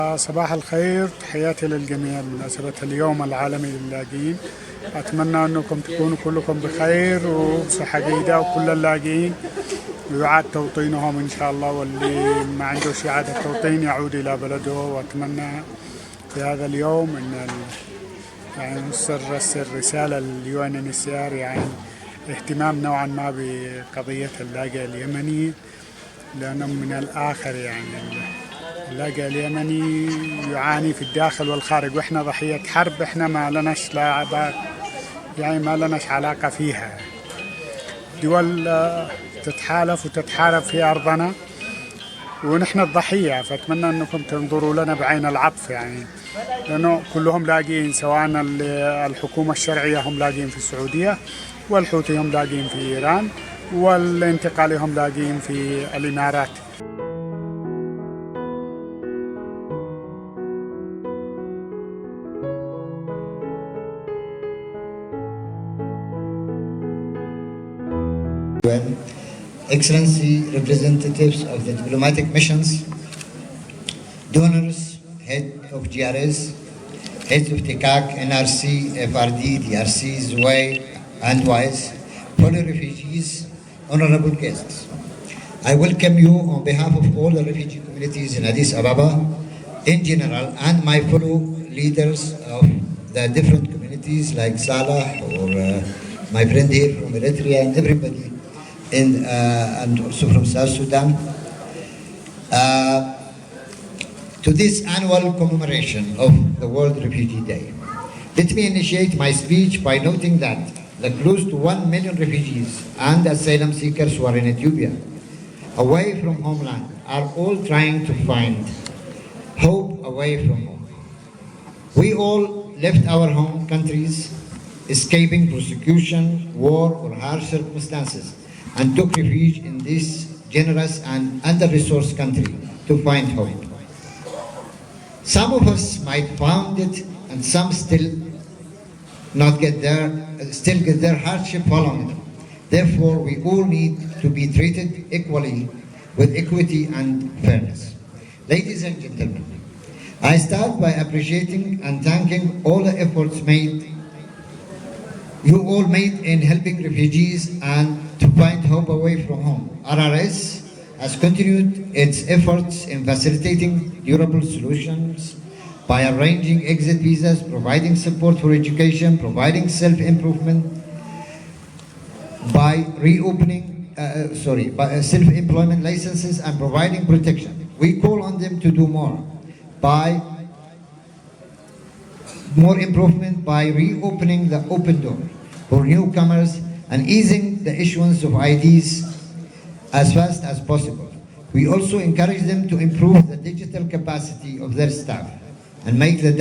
صباح الخير، تحياتي للجميع بمناسبة اليوم العالمي للاجئين. أتمنى أنكم تكونوا كلكم بخير وبصحة جيدة، وكل اللاجئين يعاد توطينهم إن شاء الله، واللي ما عندوش إعادة توطين يعود إلى بلده. وأتمنى في هذا اليوم أن يعني نرسل رسالة لليو ان ان سي ار، يعني اهتمام نوعا ما بقضية اللاجئ اليمني، لأنه من الآخر يعني اللاجئ اليمني يعاني في الداخل والخارج، واحنا ضحية حرب، احنا ما لناش يعني ما لناش علاقة فيها. دول تتحالف وتتحارب في أرضنا ونحن الضحية، فأتمنى أنكم تنظروا لنا بعين العطف، يعني لأنه كلهم لاجئين، سواء الحكومة الشرعية هم لاجئين في السعودية، والحوثي هم لاجئين في إيران، والانتقالي هم لاجئين في الإمارات. Excellency, representatives of the diplomatic missions, donors, head of GRS, heads of TICAC, NRC, FRD, DRC, ZUAI, and WISE, fellow refugees, honorable guests. I welcome you on behalf of all the refugee communities in Addis Ababa in general, and my fellow leaders of the different communities like Salah or my friend here from Eritrea, and everybody and also from South Sudan, to this annual commemoration of the World Refugee Day. Let me initiate my speech by noting that the close to 1 million refugees and asylum seekers who are in Ethiopia, away from homeland, are all trying to find hope away from home. We all left our home countries, escaping persecution, war, or harsh circumstances, and took refuge in this generous and under-resourced country to find hope. Some of us might found it, and some still get their hardship following them. Therefore, we all need to be treated equally with equity and fairness. Ladies and gentlemen, I start by appreciating and thanking all the efforts you all made in helping refugees and to find hope away from home. RRS has continued its efforts in facilitating durable solutions by arranging exit visas, providing support for education, providing self-improvement, by self-employment licenses, and providing protection. We call on them to do more improvement by reopening the open door for newcomers and easing the issuance of IDs as fast as possible. We also encourage them to improve the digital capacity of their staff and make the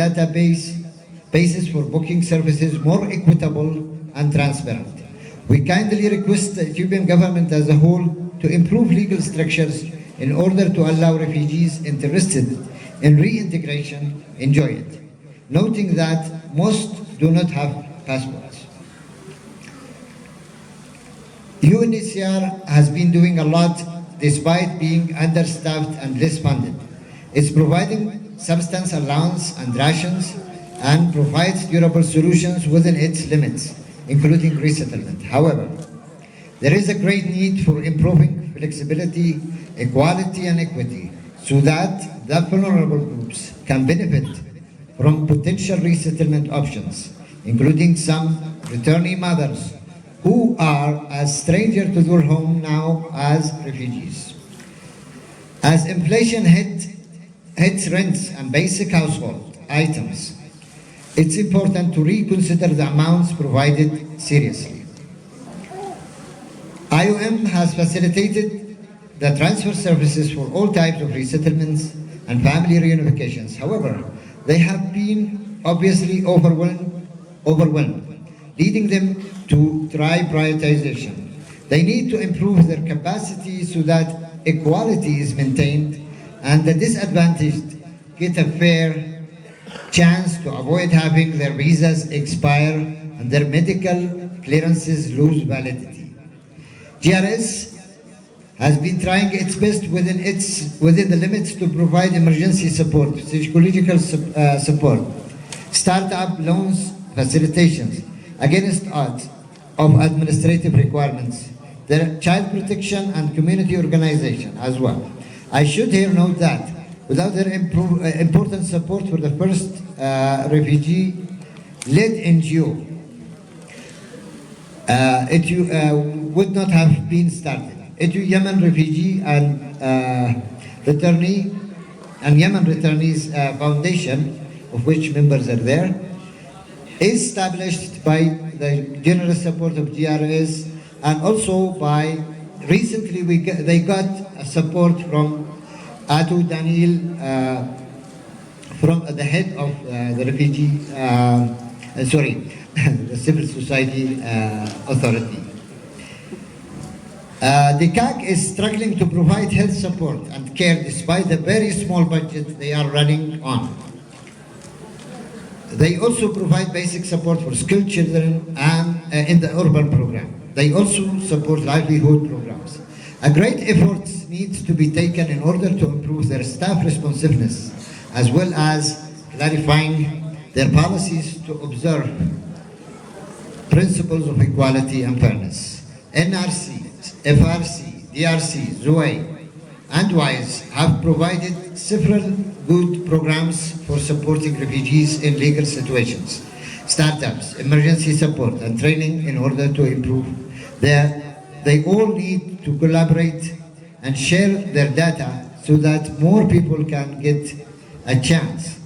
basis for booking services more equitable and transparent. We kindly request the Ethiopian government as a whole to improve legal structures in order to allow refugees interested in reintegration enjoy it, noting that most do not have passports. UNHCR has been doing a lot despite being understaffed and less funded. It's providing substance allowance and rations and provides durable solutions within its limits, including resettlement. However, there is a great need for improving flexibility, equality, and equity so that the vulnerable groups can benefit from potential resettlement options, including some returnee mothers who are as stranger to their home now as refugees. As inflation hits rents and basic household items, it's important to reconsider the amounts provided seriously. IOM has facilitated the transfer services for all types of resettlements and family reunifications. However, they have been obviously overwhelmed, leading them to try prioritization. They need to improve their capacity so that equality is maintained and the disadvantaged get a fair chance to avoid having their visas expire and their medical clearances lose validity. GRS has been trying its best within the limits to provide emergency support, psychological support, startup loans, facilitations against odds of administrative requirements, the child protection and community organization as well. I should here note that without their important support for the first refugee-led NGO, it would not have been started. Yemen Refugee and Yemen Returnees Foundation, of which members are there, is established by the generous support of GRS, and also by recently they got support from Atu Daniel, from the head of the refugee, the civil society authority. The CAC is struggling to provide health support and care despite the very small budget they are running on. They also provide basic support for skilled children and in the urban program. They also support livelihood programs. A great effort needs to be taken in order to improve their staff responsiveness, as well as clarifying their policies to observe principles of equality and fairness. NRC, FRC, DRC, ZUAI, and WISE have provided several good programs for supporting refugees in legal situations, startups, emergency support, and training in order to improve they all need to collaborate and share their data so that more people can get a chance,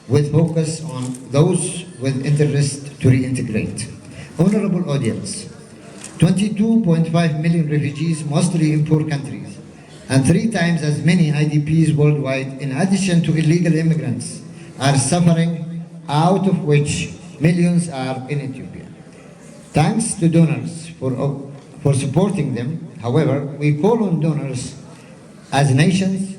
with focus on those with interest to reintegrate. Honorable audience, 22.5 million refugees, mostly in poor countries, and 3 times as many IDPs worldwide, in addition to illegal immigrants, are suffering, out of which millions are in Ethiopia. Thanks to donors for supporting them. However, we call on donors as nations,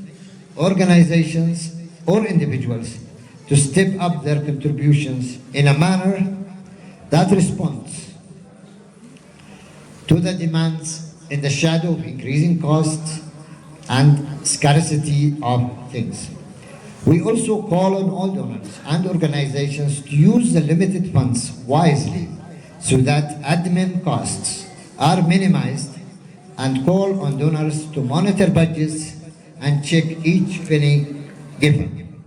organizations, or individuals to step up their contributions in a manner that responds to the demands in the shadow of increasing costs and scarcity of things. We also call on all donors and organizations to use the limited funds wisely so that admin costs are minimized, and call on donors to monitor budgets and check each penny given.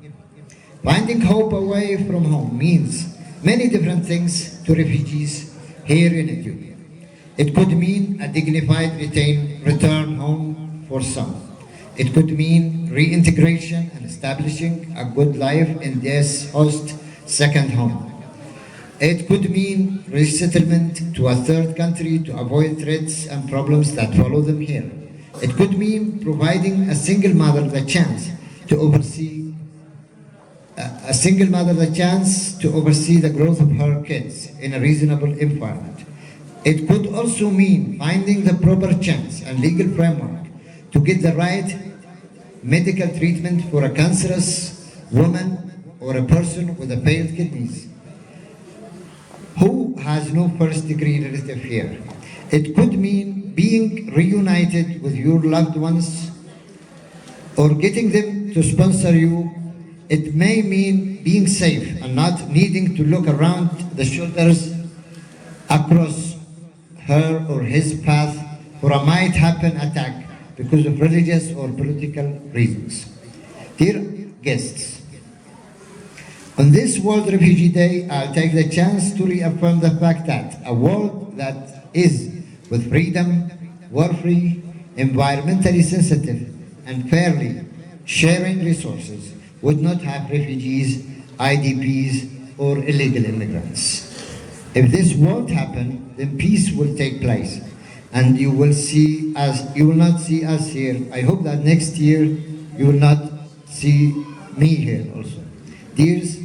Finding hope away from home means many different things to refugees here in Ethiopia. It could mean a dignified return home for some. It could mean reintegration and establishing a good life in this host second home. It could mean resettlement to a third country to avoid threats and problems that follow them here. It could mean providing a single mother the chance to oversee the growth of her kids in a reasonable environment. It could also mean finding the proper chance and legal framework to get the right medical treatment for a cancerous woman or a person with a failed kidneys who has no first-degree relative here. It could mean being reunited with your loved ones or getting them to sponsor you. It may mean being safe and not needing to look around the shoulders across her or his path for a might happen attack because of religious or political reasons. Dear guests, on this World Refugee Day, I'll take the chance to reaffirm the fact that a world that is with freedom, war-free, environmentally sensitive, and fairly sharing resources would not have refugees, IDPs, or illegal immigrants. If this won't happen, then peace will take place, and you will not see us here. I hope that next year you will not see me here also. Dears,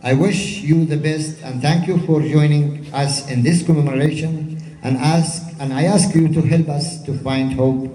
I wish you the best and thank you for joining us in this commemoration, and I ask you to help us to find hope